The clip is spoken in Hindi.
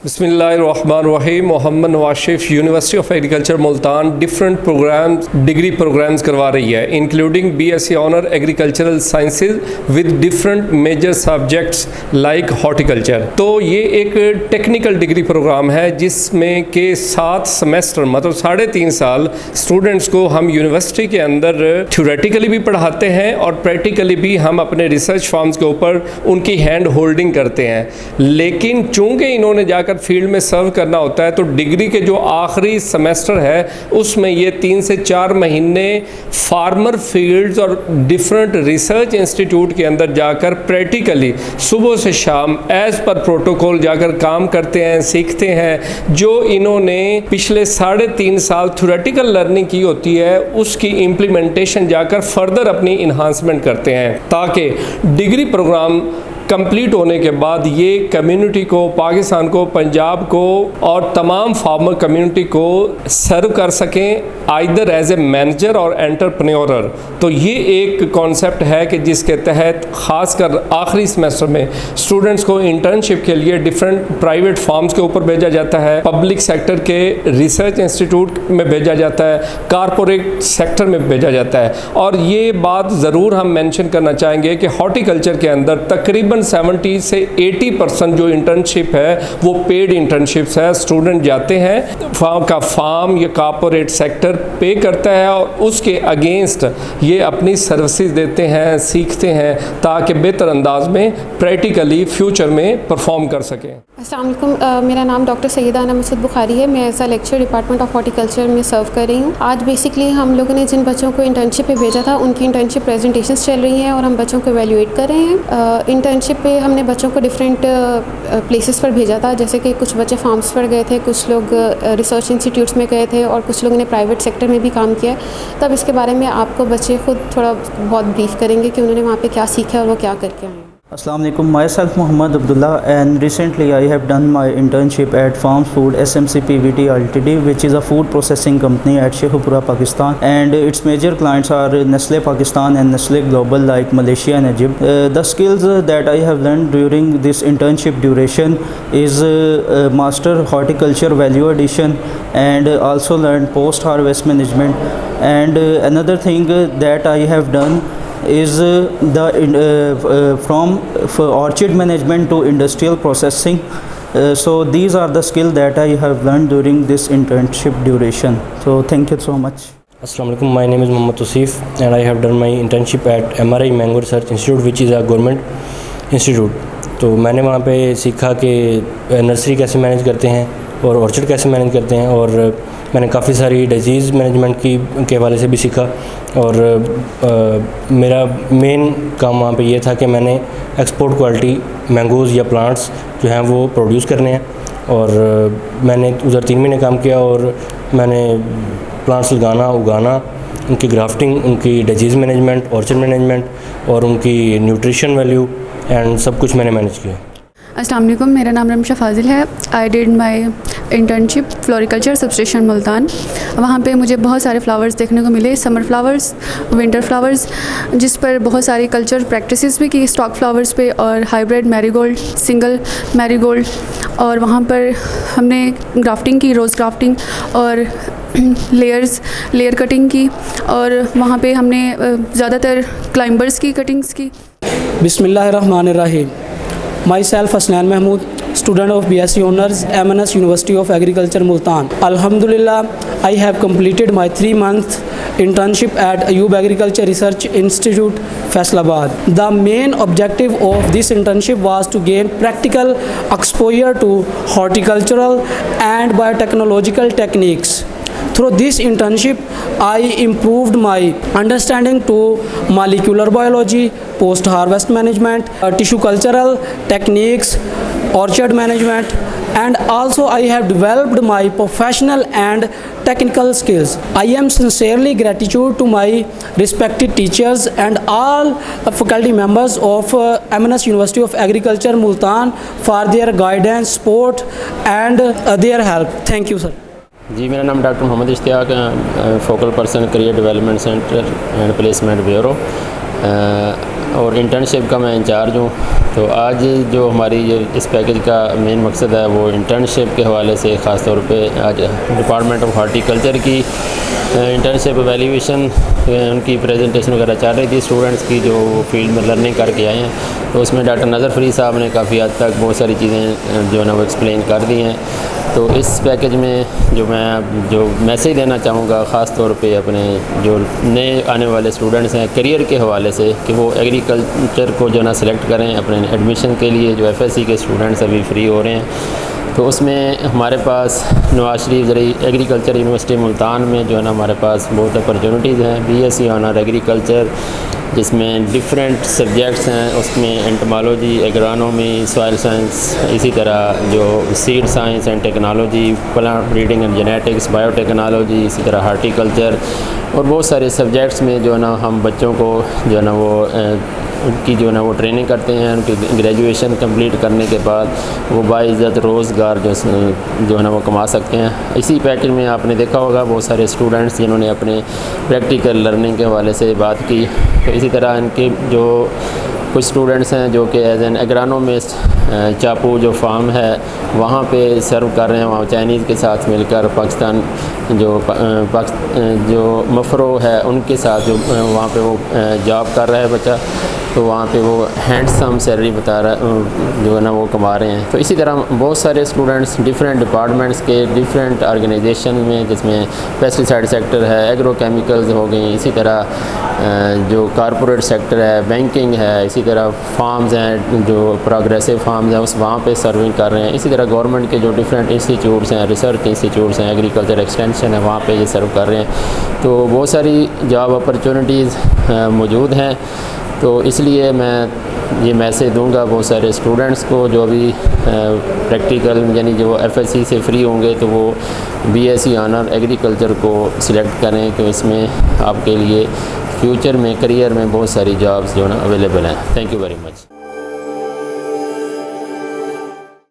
बिस्मिल्लाहिर्रहमानिर्रहीम। Mohammad Nawashif university of agriculture Multan different programmes degree programmes करवा रही है, including BSc honour agricultural sciences with different major subjects like horticulture. तो ये एक टेक्निकल डिग्री प्रोग्राम है जिसमें के 7 सेमेस्टर मतलब 3.5 साल स्टूडेंट्स को हम यूनिवर्सिटी के अंदर थ्योरेटिकली भी पढ़ाते हैं और प्रैक्टिकली भी हम अपने रिसर्च फॉर्म्स के ऊपर उनकी हैंड होल्डिंग करते हैं। लेकिन चूँकि इन्होंने जाकर फील्ड में सर्व करना होता है तो डिग्री के जो आखिरी सेमेस्टर है उसमें ये 3 से 4 महीने फार्मर फील्ड्स और डिफरेंट रिसर्च इंस्टीट्यूट के अंदर जाकर प्रैक्टिकली सुबह से शाम एज पर प्रोटोकॉल जाकर काम करते हैं, सीखते हैं। जो इन्होंने पिछले 3.5 साल थ्योरेटिकल लर्निंग की होती है उसकी इम्प्लीमेंटेशन जाकर फर्दर अपनी इन्हांसमेंट करते हैं ताकि डिग्री प्रोग्राम कंप्लीट होने के बाद ये कम्युनिटी को, पाकिस्तान को, पंजाब को और तमाम फार्मर कम्युनिटी को सर्व कर सकें आइदर एज ए मैनेजर और एंटरप्रेन्योर। तो ये एक कॉन्सेप्ट है कि जिसके तहत ख़ासकर आखिरी सेमेस्टर में स्टूडेंट्स को इंटर्नशिप के लिए डिफरेंट प्राइवेट फार्म्स के ऊपर भेजा जाता है, पब्लिक सेक्टर के रिसर्च इंस्टीट्यूट में भेजा जाता है, कारपोरेट सेक्टर में भेजा जाता है। और ये बात ज़रूर हम मेंशन करना चाहेंगे कि हॉर्टिकल्चर के अंदर तकरीबन 70 से 80% जो इंटर्नशिप है वो पेड इंटर्नशिप्स है। स्टूडेंट जाते हैं, फार्म या कॉर्पोरेट सेक्टर पे करता है और उसके अगेंस्ट ये अपनी सर्विसेज देते हैं, सीखते हैं ताकि बेहतर अंदाज में प्रैक्टिकली फ्यूचर में परफॉर्म कर सकें। अस्सलाम वालेकुम, मेरा नाम डॉक्टर सैयदा अना मसूद बुखारी है। मैं as a lecture department of horticulture में सर्व कर रही हूँ। आज बेसिकली हम लोगों ने जिन बच्चों को इंटर्नशिप पे भेजा था उनकी इंटर्नशिप प्रेजेंटेशंस चल रही हैं और हम बच्चों को एवेल्युएट कर रहे हैं। इंटर्नशिप पे हमने बच्चों को डिफरेंट प्लेसेस पर भेजा था, जैसे कि कुछ बच्चे फार्म्स पर गए थे, कुछ लोग रिसर्च इंस्टीट्यूट्स में गए थे और कुछ लोगों ने प्राइवेट सेक्टर में भी काम किया। तब इसके बारे में आपको बच्चे खुद थोड़ा बहुत ब्रीफ करेंगे कि उन्होंने वहाँ पे क्या सीखा और वो क्या करके आए। Assalamu alaikum, myself Muhammad Abdullah, and recently I have done my internship at Farms Food SMC Pvt Ltd, which is a food processing company at Sheikhupura, Pakistan, and its major clients are Nestle Pakistan and Nestle Global like Malaysia and Egypt. The skills that I have learned during this internship duration is master horticulture value addition and also learned post harvest management. And another thing that I have done is from orchard management to industrial processing. So these are the skills that I have learned during this internship duration. So thank you so much. Assalamu alaikum, my name is Mohammad Tosif and I have done my internship at MRI Mango Research Institute, which is a government institute. तो मैंने वहाँ पे सीखा कि नर्सरी कैसे मैनेज करते हैं और ऑर्चर्ड कैसे मैनेज करते हैं, और मैंने काफ़ी सारी डिजीज़ मैनेजमेंट के हवाले से भी सीखा। और मेरा मेन काम वहाँ पे ये था कि मैंने एक्सपोर्ट क्वालिटी मैंगोज़ या प्लांट्स जो हैं वो प्रोड्यूस करने हैं। और मैंने उधर 3 महीने काम किया और मैंने प्लांट्स लगाना, उगाना, उनकी ग्राफ्टिंग, उनकी डिजीज़ मैनेजमेंट, ऑर्चर्ड मैनेजमेंट और उनकी न्यूट्रिशन वैल्यू एंड सब कुछ मैंने मैनेज किया। अस्सलाम वालेकुम, मेरा नाम रमशा फाजिल है। I did my internship floriculture substation Multan. वहाँ पे मुझे बहुत सारे फ्लावर्स देखने को मिले, समर फ्लावर्स, विंटर फ्लावर्स, जिस पर बहुत सारी कल्चर प्रैक्टिसेस भी की, स्टॉक फ्लावर्स पे और हाइब्रिड मैरीगोल्ड, सिंगल मैरीगोल्ड। और वहाँ पर हमने ग्राफ्टिंग की, रोज़ ग्राफ्टिंग और लेयर कटिंग की, और वहाँ पे हमने ज़्यादातर क्लाइंबर्स की कटिंग्स की। बिस्मिल्लाहिर्रहमानिर्रहीम। Myself Hasnan Mahmood, student of BSc Honors, MNS University of Agriculture Multan. Alhamdulillah, I have completed my 3-month internship at Ayub Agriculture Research Institute, Faisalabad. The main objective of this internship was to gain practical exposure to horticultural and biotechnological techniques. Through this internship, I improved my understanding to molecular biology, post-harvest management, tissue cultural techniques, orchard management, and also I have developed my professional and technical skills. I am sincerely gratitude to my respected teachers and all faculty members of MNS University of Agriculture Multan for their guidance, support, and their help. Thank you, sir. जी, मेरा नाम doctor Mohammad Ishtiaq, focal person career development centre and placement bureau, और इंटर्नशिप का मैं इंचार्ज हूँ। तो आज जो हमारी ये इस पैकेज का मेन मकसद है वो इंटर्नशिप के हवाले से ख़ास तौर पे आज डिपार्टमेंट ऑफ हॉर्टिकल्चर की इंटर्नशिप एवेल्यूएशन उनकी प्रेजेंटेशन वगैरह चल रही थी स्टूडेंट्स की जो फील्ड में लर्निंग करके आए हैं। तो उसमें डॉक्टर नज़र फरीद साहब ने काफ़ी हद तक बहुत सारी चीज़ें जो है ना वो एक्सप्लेन कर दी हैं। तो इस पैकेज में जो मैं जो मैसेज देना चाहूँगा ख़ास तौर पे अपने जो नए आने वाले स्टूडेंट्स हैं करियर के हवाले से कि वो एग्रीकल्चर को जो ना सिलेक्ट करें अपने एडमिशन के लिए। जो एफएससी के स्टूडेंट्स अभी फ्री हो रहे हैं तो उसमें हमारे पास नवाज शरीफ ज़रिए एग्रीकल्चर यूनिवर्सिटी मुल्तान में जो है ना हमारे पास बहुत अपॉर्चुनिटीज़ हैं। बीएससी ऑनर एग्रीकल्चर जिसमें डिफरेंट सब्जेक्ट्स हैं, उसमें एंटोमोलॉजी, एग्रोनॉमी, सॉइल साइंस, इसी तरह जो seed science and technology, plant breeding and genetics, biotechnology, इसी तरह हार्टिकल्चर और बहुत सारे सब्जेक्ट्स में जो है ना हम बच्चों को जो है ना वो उनकी जो है ना वो ट्रेनिंग करते हैं। उनकी ग्रेजुएशन कंप्लीट करने के बाद वो बाइज़्ज़त रोज़गार जो है ना वो कमा सकते हैं। इसी पैकेज में आपने देखा होगा बहुत सारे स्टूडेंट्स जिन्होंने अपने प्रैक्टिकल लर्निंग के हवाले से बात की। तो इसी तरह इनके जो कुछ स्टूडेंट्स हैं जो कि एज एन एग्रानोमिस्ट चापू जो फार्म है वहाँ पे सर्व कर रहे हैं, वहाँ चाइनीज़ के साथ मिलकर पाकिस्तान जो मफरो है उनके साथ जो वहाँ पे वो जॉब कर रहा है बच्चा। तो वहाँ पे वो हैंडसम सैलरी बता रहा जो है ना वो कमा रहे हैं। तो इसी तरह बहुत सारे स्टूडेंट्स डिफरेंट डिपार्टमेंट्स के डिफरेंट ऑर्गेनाइजेशन में जिसमें पेस्टिसाइड सेक्टर है, एग्रो केमिकल्स हो गई, इसी तरह जो कारपोरेट सेक्टर है, बैंकिंग है, इसी तरह फार्म्स हैं जो प्रोग्रेसिव फार्म्स हैं उस वहाँ पे सर्विंग कर रहे हैं। इसी तरह गवर्नमेंट के जो डिफरेंट इंस्टीट्यूट्स हैं, रिसर्च इंस्टीट्यूट्स हैं, एग्रीकल्चर एक्सटेंशन है वहाँ पे ये सर्व कर रहे हैं। तो बहुत सारी जॉब अपॉर्चुनिटीज़ मौजूद हैं। तो इसलिए मैं ये मैसेज दूंगा बहुत सारे स्टूडेंट्स को जो अभी प्रैक्टिकल यानी जो एफएससी से फ्री होंगे तो वो बीएससी ऑनर एग्रीकल्चर को सिलेक्ट करें। तो इसमें आपके लिए फ्यूचर में करियर में बहुत सारी जॉब्स जो है ना अवेलेबल हैं। Thank you very much.